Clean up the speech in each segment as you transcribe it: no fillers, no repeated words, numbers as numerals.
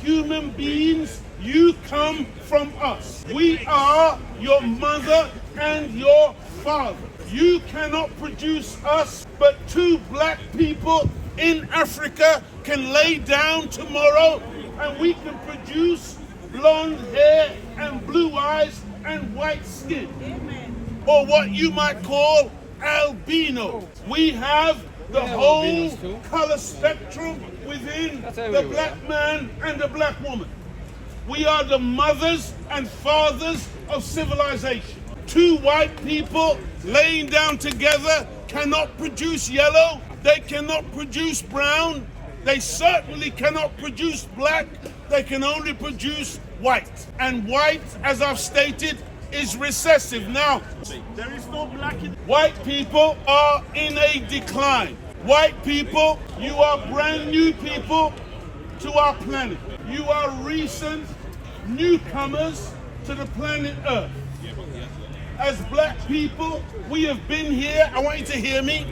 human beings. You come from us. We are your mother and your father. You cannot produce us, but two black people in Africa can lay down tomorrow and we can produce blonde hair and blue eyes and white skin. Amen. Or what you might call albino. We have the whole color spectrum within the black man and the black woman. We are the mothers and fathers of civilization. Two white people laying down together cannot produce yellow, they cannot produce brown, they certainly cannot produce black, they can only produce white. And white, as I've stated, is recessive. Now, there is no black in... White people are in a decline. White people, you are brand new people to our planet. You are recent newcomers to the planet Earth. As black people, we have been here, I want you to hear me,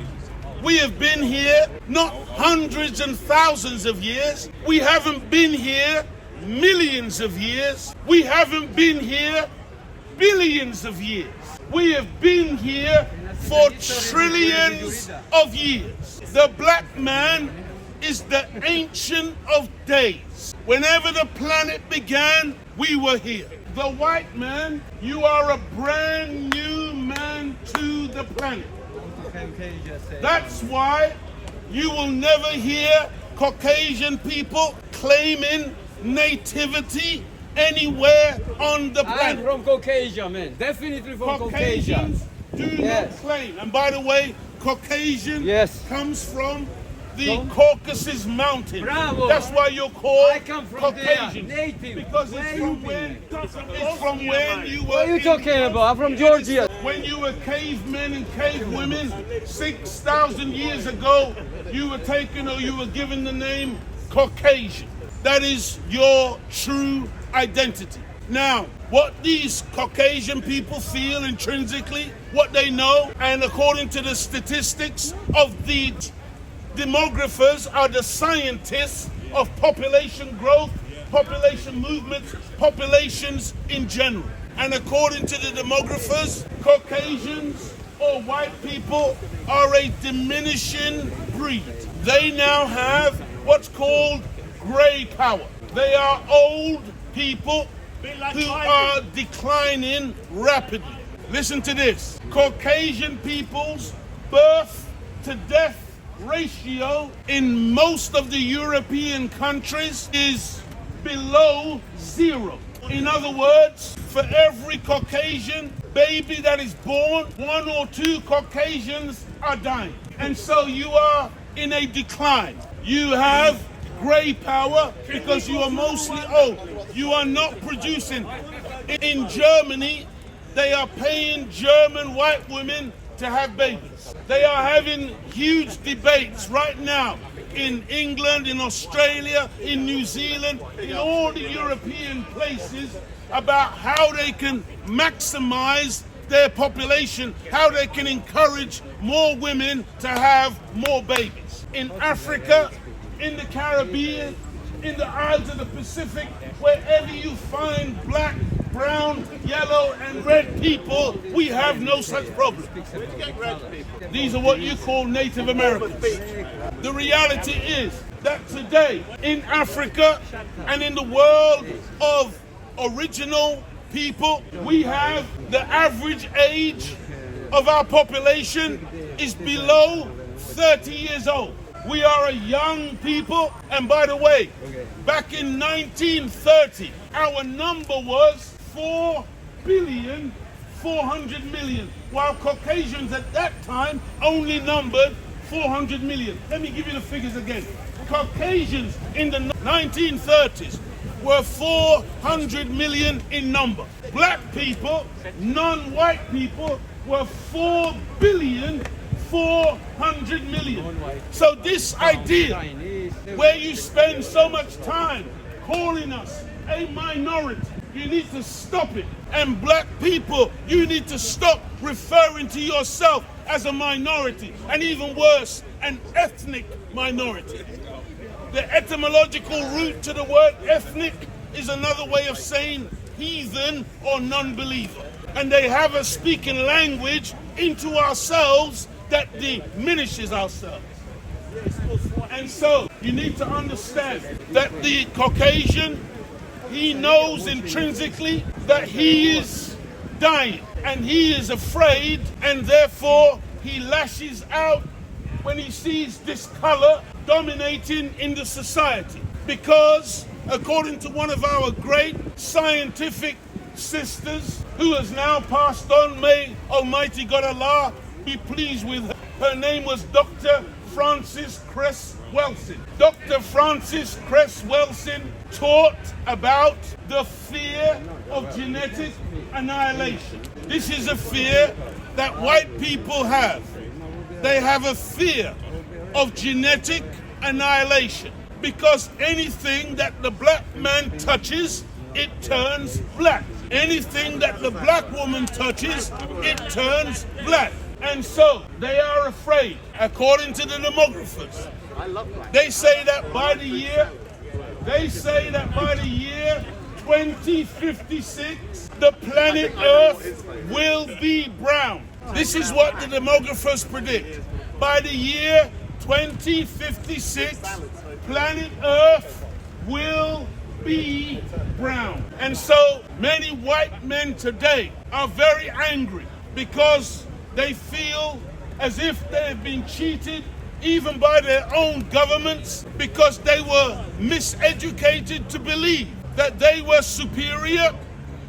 we have been here not hundreds and thousands of years, we haven't been here millions of years, we haven't been here billions of years. We have been here for trillions of years. The black man is the ancient of days. Whenever the planet began, we were here. The white man, you are a brand new man to the planet. That's why you will never hear Caucasian people claiming nativity anywhere on the planet. I'm from Caucasia, man. Definitely from Caucasia. Caucasians do not claim. And by the way, Caucasian comes from the Caucasus Mountain. Bravo. That's why you're called I come from Caucasian. there, native. Because it's from when you were. What are you talking about? I'm from Georgia. When you were cavemen and cavewomen 6,000 years ago, you were taken or you were given the name Caucasian. That is your true identity. Now, what these Caucasian people feel intrinsically, what they know, and according to the statistics of the demographers are the scientists of population growth, population movements, populations in general. And according to the demographers, Caucasians or white people are a diminishing breed. They now have what's called gray power. They are old people who are declining rapidly. Listen to this. Caucasian people's birth to death ratio in most of the European countries is below 0. In other words, for every Caucasian baby that is born, 1 or 2 Caucasians are dying. And so you are in a decline. You have gray power because you are mostly old. You are not producing. In Germany, they are paying German white women to have babies. They are having huge debates right now in England, in Australia, in New Zealand, in all the European places about how they can maximize their population, how they can encourage more women to have more babies. In Africa, in the Caribbean, in the Isles of the Pacific, wherever you find black, brown, yellow, and red people, we have no such problem. These are what you call Native Americans. The reality is that today in Africa and in the world of original people, we have the average age of our population is below 30 years old. We are a young people, and by the way, back in 1930, our number was 4,400,000,000, while Caucasians at that time only numbered 400 million. Let me give you the figures again. Caucasians in the 1930s were 400 million in number. Black people, non-white people, were 4,400,000,000. So this idea where you spend so much time calling us a minority, you need to stop it. And black people, you need to stop referring to yourself as a minority, and even worse, an ethnic minority. The etymological root to the word ethnic is another way of saying heathen or non-believer. And they have us speaking language into ourselves that diminishes ourselves. And so you need to understand that the Caucasian, he knows intrinsically that he is dying and he is afraid, and therefore he lashes out when he sees this color dominating in the society. Because according to one of our great scientific sisters who has now passed on, may Almighty God Allah be pleased with her. Her name was Dr. Frances Cress Welsing. Dr. Frances Cress Welsing taught about the fear of genetic annihilation. This is a fear that white people have. They have a fear of genetic annihilation because anything that the black man touches, it turns black. Anything that the black woman touches, it turns black. And so they are afraid, according to the demographers. They say that by the year 2056, the planet Earth will be brown. This is what the demographers predict. By the year 2056, planet Earth will be brown. And so many white men today are very angry because they feel as if they have been cheated even by their own governments, because they were miseducated to believe that they were superior,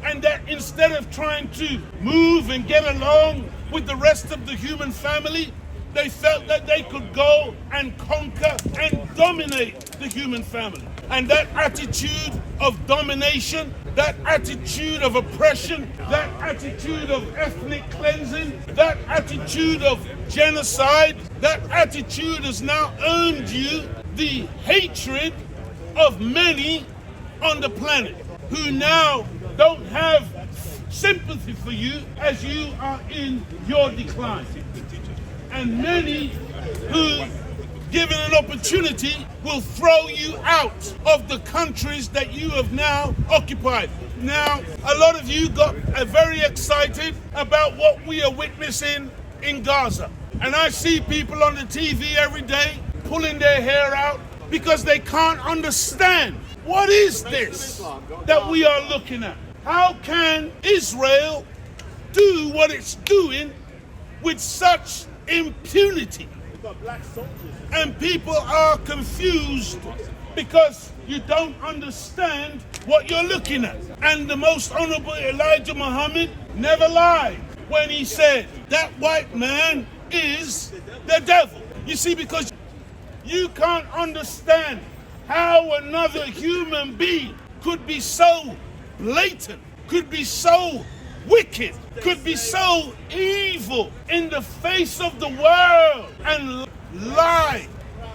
and that instead of trying to move and get along with the rest of the human family, they felt that they could go and conquer and dominate the human family. And that attitude of domination, that attitude of oppression, that attitude of ethnic cleansing, that attitude of genocide, that attitude has now earned you the hatred of many on the planet who now don't have sympathy for you as you are in your decline. And many who, given an opportunity, will throw you out of the countries that you have now occupied. Now, a lot of you got very excited about what we are witnessing in Gaza. And I see people on the TV every day pulling their hair out because they can't understand what is this that we are looking at. How can Israel do what it's doing with such impunity? And people are confused because you don't understand what you're looking at. And the most honorable Elijah Muhammad never lied when he said that white man is the devil. You see, because you can't understand how another human being could be so blatant, could be so wicked, could be so evil in the face of the world and lie.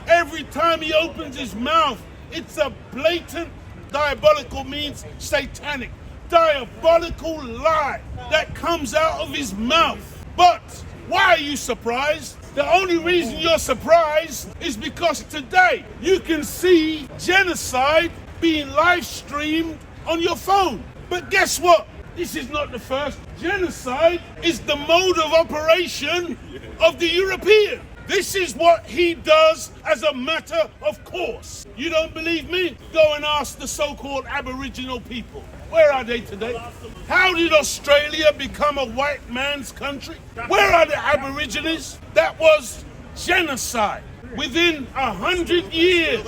Every time he opens his mouth, it's a blatant, diabolical means satanic, diabolical lie that comes out of his mouth. But why are you surprised? The only reason you're surprised is because today you can see genocide being live streamed on your phone. But guess what? This is not the first. Genocide is the mode of operation of the European. This is what he does as a matter of course. You don't believe me? Go and ask the so-called Aboriginal people. Where are they today? How did Australia become a white man's country? Where are the Aborigines? That was genocide. Within 100 years,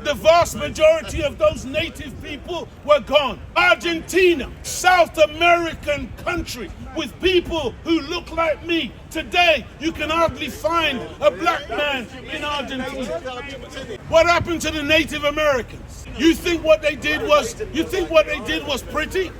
the vast majority of those native people were gone. Argentina, South American country with people who look like me. Today, you can hardly find a black man in Argentina. What happened to the Native Americans? You think what they did was pretty?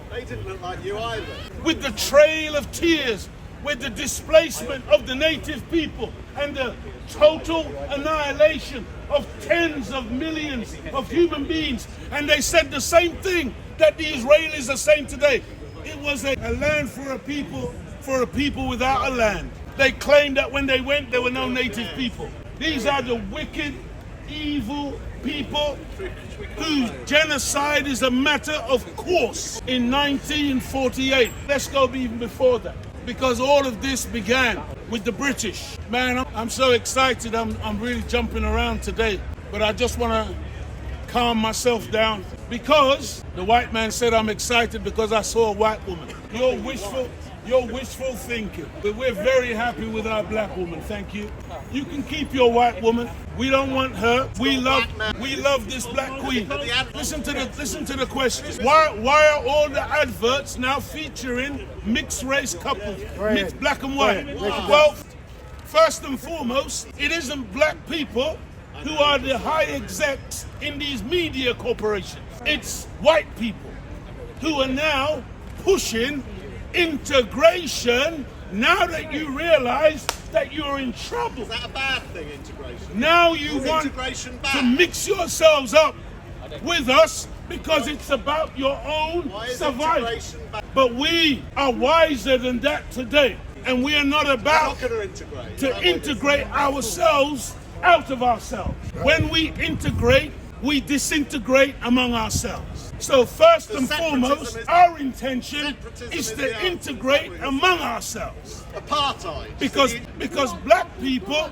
They didn't look like you either. With the trail of tears, with the displacement of the native people and the total annihilation of tens of millions of human beings. And they said the same thing that the Israelis are saying today. It was a land for a people without a land. They claimed that when they went, there were no native people. These are the wicked, evil people whose genocide is a matter of course in 1948. Let's go even before that, because all of this began with the British. Man, I'm so excited. I'm really jumping around today, but I just want to calm myself down, because the white man said I'm excited because I saw a white woman. You're wishful thinking. But we're very happy with our black woman, thank you. You can keep your white woman. We don't want her. We love this black queen. Listen to the question. Why are all the adverts now featuring mixed race couples, mixed black and white? Well, first and foremost, it isn't black people who are the high execs in these media corporations. It's white people who are now pushing integration now that you realize that you're in trouble. Is that a bad thing, integration? Now you want integration bad? to mix yourselves up with us because it's about your own survival. Integration bad? But we are wiser than that today, and we are not about to integrate ourselves out of ourselves. When we integrate, we disintegrate among ourselves. So first and foremost, our intention is to integrate among ourselves. Apartheid. Because black people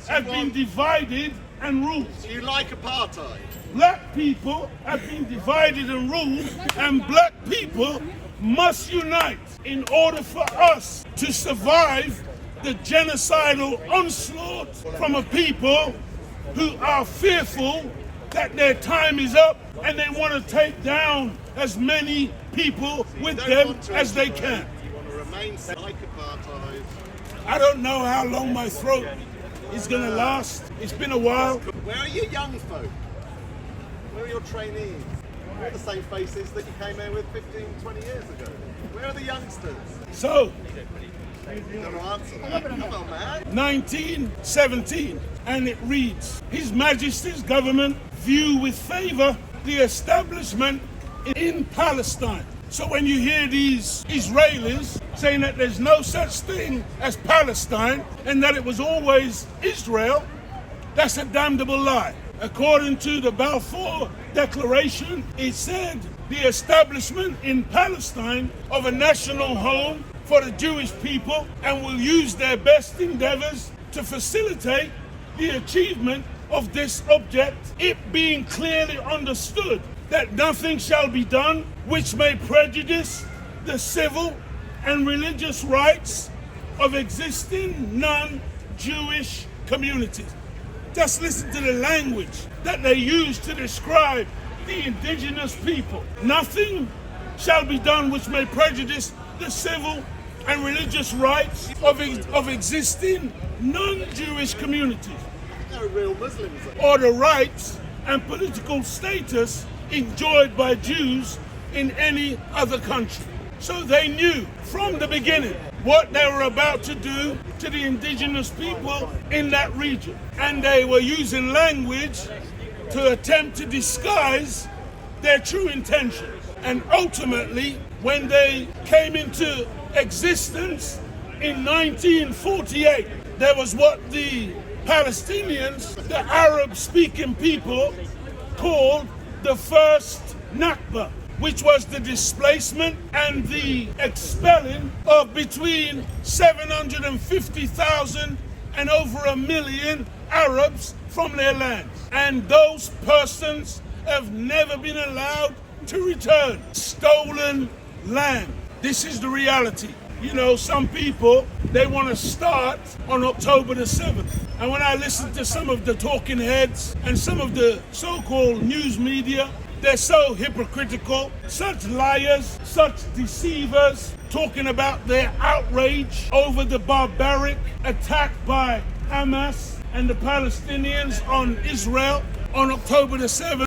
have been divided and ruled. Do you like apartheid? Black people have been divided and ruled, and black people must unite in order for us to survive the genocidal onslaught from a people who are fearful that their time is up and they want to take down as many people with them as they can. You want to remain like apartheid. I don't know how long my throat is going to last. It's been a while. Where are your young folk? Where are your trainees? They're the same faces that you came here with 15, 20 years ago. Where are the youngsters? So, You've got to answer that. Come on, man. 1917, and it reads, His Majesty's government view with favour the establishment in Palestine. So when you hear these Israelis saying that there's no such thing as Palestine and that it was always Israel, that's a damnable lie. According to the Balfour Declaration, it said the establishment in Palestine of a national home for the Jewish people, and will use their best endeavors to facilitate the achievement of this object, it being clearly understood that nothing shall be done which may prejudice the civil and religious rights of existing non-Jewish communities. Just listen to the language that they use to describe the indigenous people. Nothing shall be done which may prejudice the civil and religious rights of existing non-Jewish communities, They're real Muslims. or the rights and political status enjoyed by Jews in any other country. So they knew from the beginning what they were about to do to the indigenous people in that region. And they were using language to attempt to disguise their true intentions. And ultimately, when they came into existence in 1948, there was what the Palestinians, the Arab-speaking people, called the first Nakba, which was the displacement and the expelling of between 750,000 and over 1 million Arabs from their lands. And those persons have never been allowed to return. Stolen land. This is the reality. You know, some people, they want to start on October the 7th. And when I listen to some of the talking heads and some of the so-called news media, they're so hypocritical, such liars, such deceivers, talking about their outrage over the barbaric attack by Hamas and the Palestinians on Israel on October the 7th.